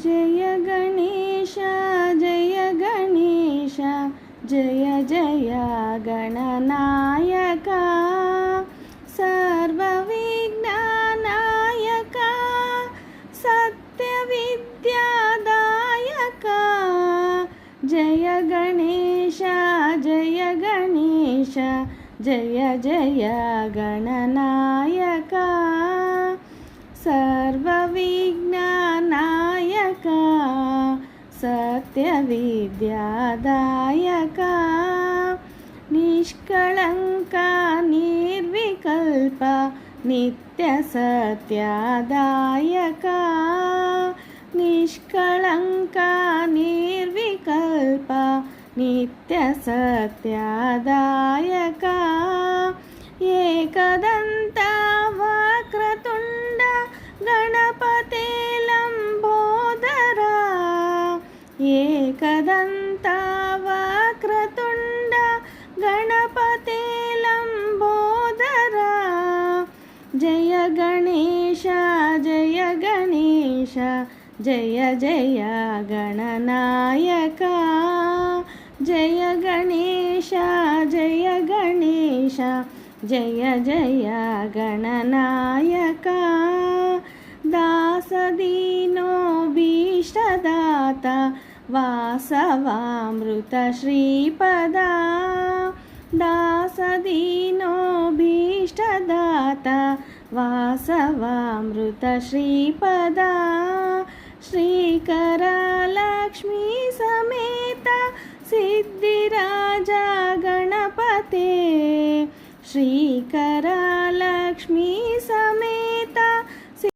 जय गणेश जय गणेश जय जय गणनायका सर्वविघ्ननायका सत्यविद्यादायका जय गणेश जय गणेश जय जय गणनायका सर्वविघ्ननायका सत्यविद्यादायका निष्कळङ्का निर्विकल्प नित्यसत्यादायका निष्कळङ्का निर्विकल्प नित्यसत्यादायका एकदन्ता वक्रतुण्ड गणपते लम्बोदरा एकदन्ता वक्रतुण्ड गणपते लम्बोदरा जय गणेश जय गणेश जय जय गणनायका जय गणेश जय गणेश जय जय गणनायका दासदीनोऽभीष्टदाता वासवामृत श्रीपदा दासदीनोऽभीष्टदाता वासवामृत श्रीपदा श्रीकरलक्ष्मी समेत सिद्धिराजा गणपते श्रीकरलक्ष्मी समेत